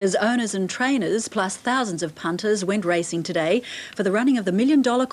As owners and trainers, plus thousands of punters, went racing today for the running of the $1 million to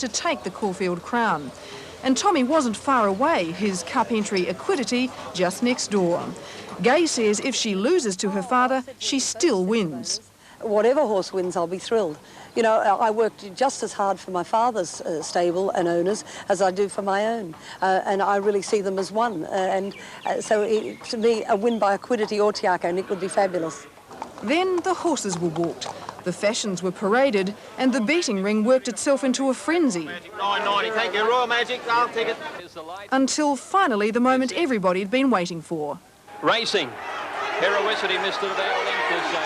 take the Caulfield crown. And Tommy wasn't far away, his cup entry Equidity just next door. Gay says if she loses to her father, she still wins. Whatever horse wins, I'll be thrilled. You know, I worked just as hard for my father's stable and owners as I do for my own, and I really see them as one. So to me, a win by Equidity or Te Akau Nick would be fabulous. Then the horses were walked, the fashions were paraded, and the beating ring worked itself into a frenzy. $9.90, thank you, Royal Magic, I'll take it. Until finally the moment everybody had been waiting for. Racing. Heroicity missed it about a length or so.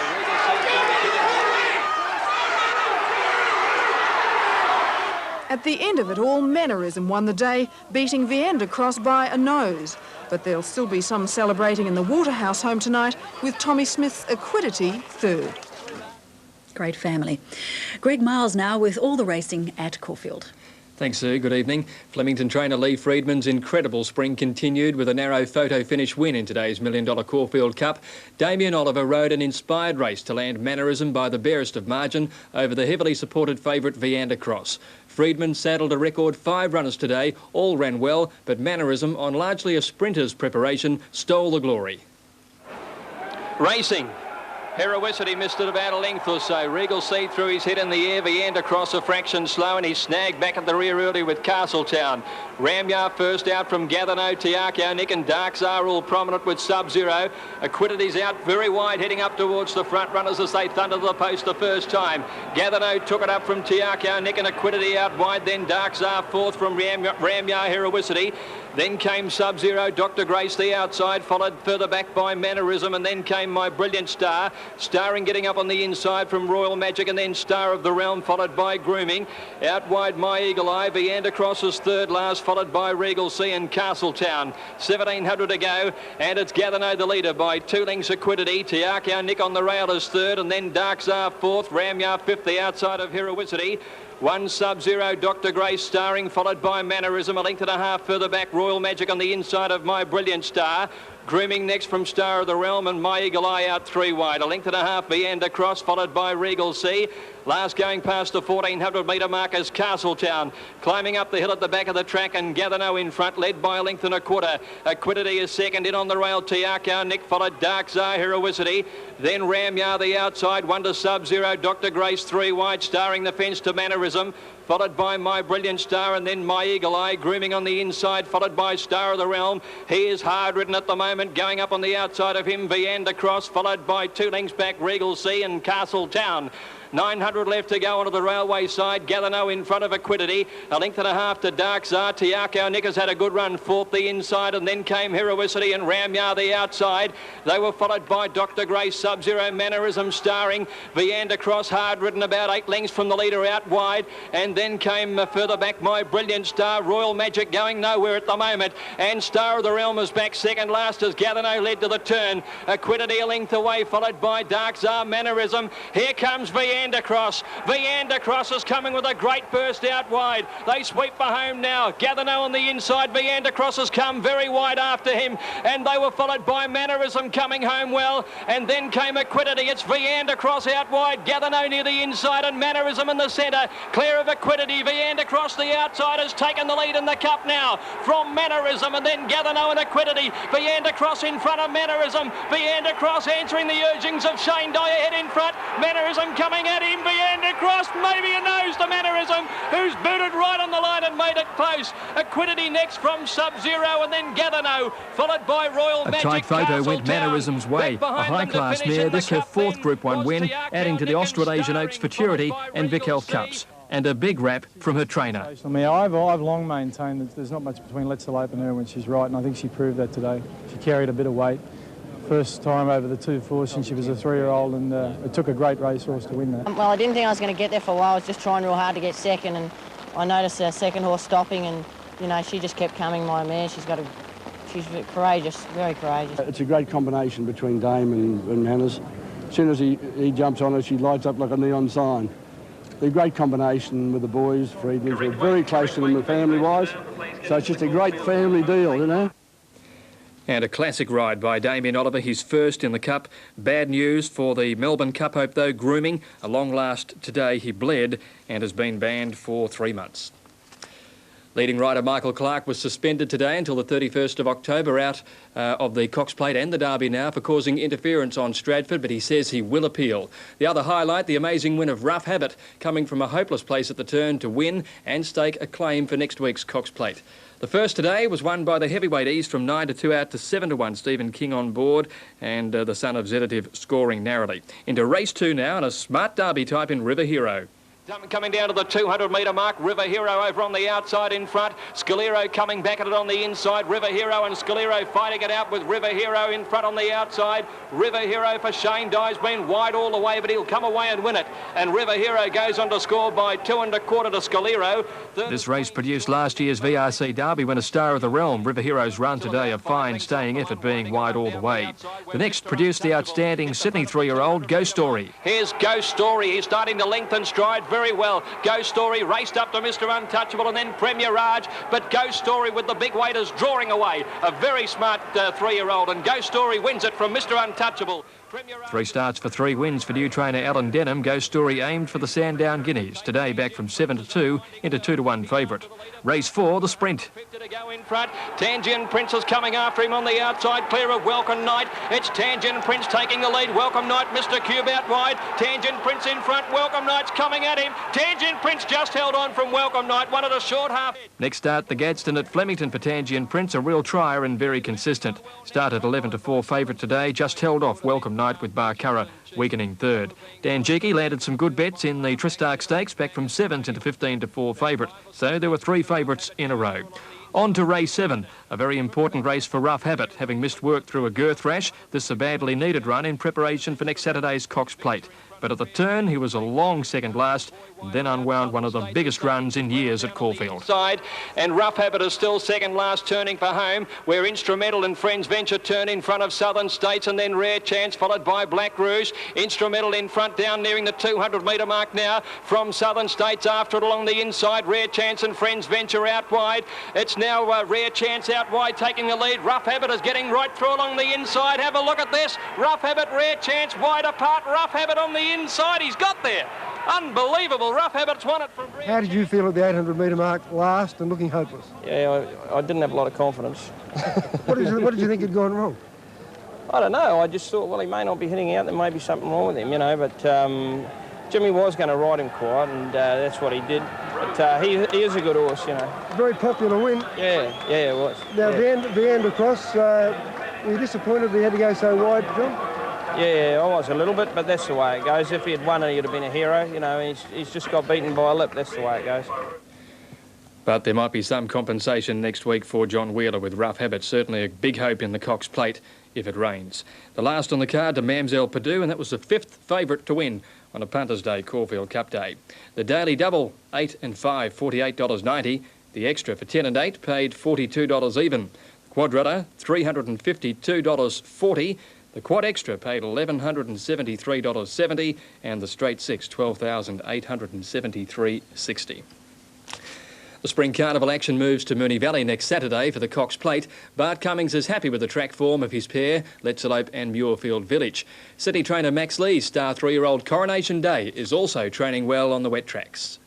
At the end of it all, Mannerism won the day, beating Vianda Cross by a nose. But there'll still be some celebrating in the Waterhouse home tonight, with Tommy Smith's Equidity third. Great family. Greg Miles now with all the racing at Caulfield. Thanks, Sue. Good evening. Flemington trainer Lee Freedman's incredible spring continued with a narrow photo finish win in today's $1 million Caulfield Cup. Damien Oliver rode an inspired race to land Mannerism by the barest of margin over the heavily supported favourite Vianda Cross. Freedman saddled a record 5 runners today. All ran well, but Mannerism, on largely a sprinter's preparation, stole the glory. Racing. Heroicity missed it about a length or so. Regal Sea threw his head in the air. Vianda Cross a fraction slow, and he snagged back at the rear early with Castletown. Ramyar first out from Gathano, Te Akau Nick and Dark Czar all prominent with Sub-Zero. Equidity's out very wide, heading up towards the front runners as they thunder to the post the first time. Gathano took it up from Te Akau Nick and Equidity out wide, then Dark Czar fourth from Ramyar Heroicity. Then came Sub-Zero, Dr. Grace the outside, followed further back by Mannerism, and then came My Brilliant Star. Starring getting up on the inside from Royal Magic, and then Star of the Realm, followed by Grooming. Out wide, My Eagle Eye. Vianda Cross is third last, followed by Regal Sea and Castletown. 1,700 to go, and it's Gathano the leader by 2 lengths Equidity. Te Akau Nick on the rail is third, and then Dark Czar fourth. Ramyar fifth, the outside of Heroicity. 1 Sub-Zero, Dr. Grace starring, followed by Mannerism. A length and a half further back, Royal Magic on the inside of My Brilliant Star. Grooming next from Star of the Realm, and My Eagle Eye out 3 wide. A length and a half, Vianda Cross, followed by Regal Sea. Last going past the 1,400 metre mark is Castletown. Climbing up the hill at the back of the track, and Gathano in front, led by a length and a quarter. Equidity is second, in on the rail, Te Akau Nick, followed Dark Czar Heroicity. Then Ramyar the outside, 1 to Sub-Zero, Dr. Grace 3 wide, starring the fence to Mannerism. Followed by My Brilliant Star, and then My Eagle Eye. Grooming on the inside, followed by Star of the Realm. He is hard ridden at the moment, going up on the outside of him, Vianda Cross, followed by 2 lengths back, Regal Sea and Castletown. 900 left to go onto the railway side. Gathano in front of Equidity. A length and a half to Dark Czar. Te Akau Nick has had a good run. Fourth the inside, and then came Heroicity and Ramyar the outside. They were followed by Dr. Grace, Sub-Zero, Mannerism starring. Vianda Cross hard ridden about 8 lengths from the leader out wide. And then came further back My Brilliant Star. Royal Magic going nowhere at the moment. And Star of the Realm is back second last as Gathano led to the turn. Equidity a length away, followed by Dark Czar, Mannerism. Here comes Vianda Cross. Vianda Cross is coming with a great burst out wide. They sweep for home now. Gathano on the inside. Vianda Cross has come very wide after him, and they were followed by Mannerism coming home well, and then came Equidity. It's Vianda Cross out wide. Gathano near the inside, and Mannerism in the centre. Clear of Equidity. Vianda Cross the outside has taken the lead in the cup now from Mannerism, and then Gathano and Equidity. Vianda Cross in front of Mannerism. Vianda Cross answering the urgings of Shane Dyer, head in front. Mannerism coming at him. Vianda Cross, maybe a nose to Mannerism, who's booted right on the line and made it close. Equidity next from Sub-Zero, and then Gathano, followed by Royal Magic. A tight photo went Mannerism's way. A high-class mare, this her 4th Group 1 win, adding to the Australasian Oaks Futurity and Vic Health Cups. And a big rap from her trainer. I mean, I've long maintained that there's not much between Let's Elope and her when she's right, and I think she proved that today. She carried a bit of weight. First time over the 2-4 since she was a 3-year-old, and it took a great racehorse to win that. Well, I didn't think I was going to get there for a while. I was just trying real hard to get second, and I noticed our second horse stopping, and, you know, she just kept coming, my mare. She's courageous, very courageous. It's a great combination between Dame and Manners. As soon as he jumps on her, she lights up like a neon sign. they're a great combination with the boys, Freedmans. We're very close to them family-wise. So it's just a great family deal, you know. And a classic ride by Damien Oliver, his first in the Cup. Bad news for the Melbourne Cup hope, though, grooming. A long last today, he bled and has been banned for 3 months. Leading rider Michael Clark was suspended today until the 31st of October out of the Cox Plate and the Derby now for causing interference on Stradford, but he says he will appeal. The other highlight, the amazing win of Rough Habit, coming from a hopeless place at the turn to win and stake a claim for next week's Cox Plate. The first today was won by the heavyweight Ease from 9-2 out to 7-1. Stephen King on board and the son of Zedative scoring narrowly. Into race 2 now and a smart Derby type in River Hero. Coming down to the 200-metre mark, River Hero over on the outside in front. Scalero coming back at it on the inside. River Hero and Scalero fighting it out with River Hero in front on the outside. River Hero for Shane Dye's been wide all the way, but he'll come away and win it. And River Hero goes on to score by 2 1/4 to Scalero. This race produced last year's VRC Derby winner Star of the Realm. River Hero's run today a fine staying effort, being wide all the way. The next produced the outstanding Sydney 3-year-old Ghost Story. Here's Ghost Story. He's starting to lengthen stride very well. Ghost Story raced up to Mr. Untouchable and then Premier Raj, but Ghost Story with the big weighters drawing away. A very smart 3-year-old, and Ghost Story wins it from Mr. Untouchable. 3 starts for 3 wins for new trainer Alan Denham. Ghost Story aimed for the Sandown Guineas. Today back from 7-2 into 2-1 favourite. Race 4, the sprint. To go in front. Tangian Prince is coming after him on the outside, clear of Welcome Knight. It's Tangian Prince taking the lead. Welcome Knight, Mr. Cube out wide. Tangian Prince in front. Welcome Knight's coming at him. Tangian Prince just held on from Welcome Knight. One at a short half. Next start, the Gadsden at Flemington for Tangian Prince. A real trier and very consistent. Started 11-4 favourite today. Just held off Welcome Knight with Barcurra weakening third. Dan Jeeke landed some good bets in the Tristark Stakes, back from 7s into 15-4 favourite. So there were 3 favourites in a row. On to race 7, a very important race for Rough Habit. Having missed work through a girth rash, this is a badly needed run in preparation for next Saturday's Cox Plate. But at the turn, he was a long second last and then unwound one of the biggest runs in years at Caulfield. And Rough Habit is still second last, turning for home, where Instrumental and Friends Venture turn in front of Southern States, and then Rare Chance followed by Black Rouge. Instrumental in front, down nearing the 200-metre mark now from Southern States. After it along the inside, Rare Chance and Friends Venture out wide. It's now Rare Chance out wide taking the lead. Rough Habit is getting right through along the inside. Have a look at this. Rough Habit, Rare Chance wide apart. Rough Habit on the inside. He's got there. Unbelievable. Rough Habit's won it from... How did you feel at the 800-metre mark last and looking hopeless? Yeah, I didn't have a lot of confidence. What did you think had gone wrong? I don't know. I just thought, well, he may not be hitting out. There may be something wrong with him, you know, but Jimmy was going to ride him quiet, and that's what he did. But he is a good horse, you know. Very popular win. Yeah, it was. Now, yeah. Viander Cross, were you disappointed he had to go so wide, John? Yeah, I was a little bit, but that's the way it goes. If he had won, he'd have been a hero. You know, he's just got beaten by a lip. That's the way it goes. But there might be some compensation next week for John Wheeler with Rough Habit. Certainly a big hope in the Cox Plate if it rains. The last on the card to Mamselle Purdue, and that was the 5th favourite to win on a Punters Day, Caulfield Cup Day. The Daily Double, 8 and 5, $48.90. The extra for 10 and 8 paid $42 even. The Quadretta, $352.40. The Quad Extra paid $1,173.70, and the Straight Six, $12,873.60. The Spring Carnival action moves to Moonee Valley next Saturday for the Cox Plate. Bart Cummings is happy with the track form of his pair, Let's Elope and Muirfield Village. City trainer Max Lee's star 3-year-old Coronation Day is also training well on the wet tracks.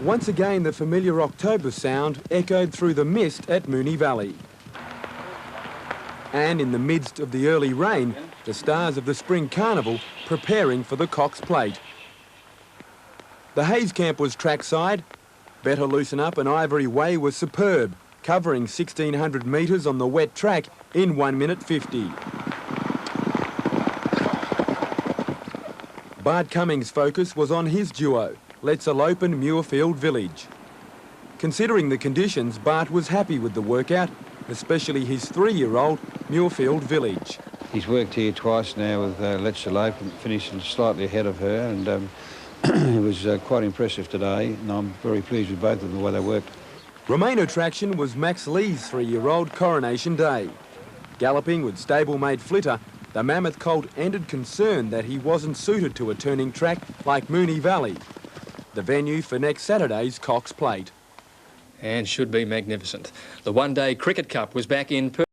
Once again, the familiar October sound echoed through the mist at Moonee Valley. And in the midst of the early rain, the stars of the Spring Carnival preparing for the Cox Plate. The Hayes camp was trackside. Better Loosen Up and Ivory Way was superb, covering 1,600 metres on the wet track in 1 minute 50. Bart Cummings' focus was on his duo, Let's Elope and Muirfield Village. Considering the conditions, Bart was happy with the workout, especially his 3-year-old Muirfield Village. He's worked here twice now with Let's Elope and finished slightly ahead of her, and it was quite impressive today, and I'm very pleased with both of them, the way they worked. Remain attraction was Max Lee's 3-year-old Coronation Day. Galloping with stablemate Flitter, the Mammoth colt ended concerned that he wasn't suited to a turning track like Moonee Valley, the venue for next Saturday's Cox Plate. And should be magnificent. The One Day Cricket Cup was back in Perth.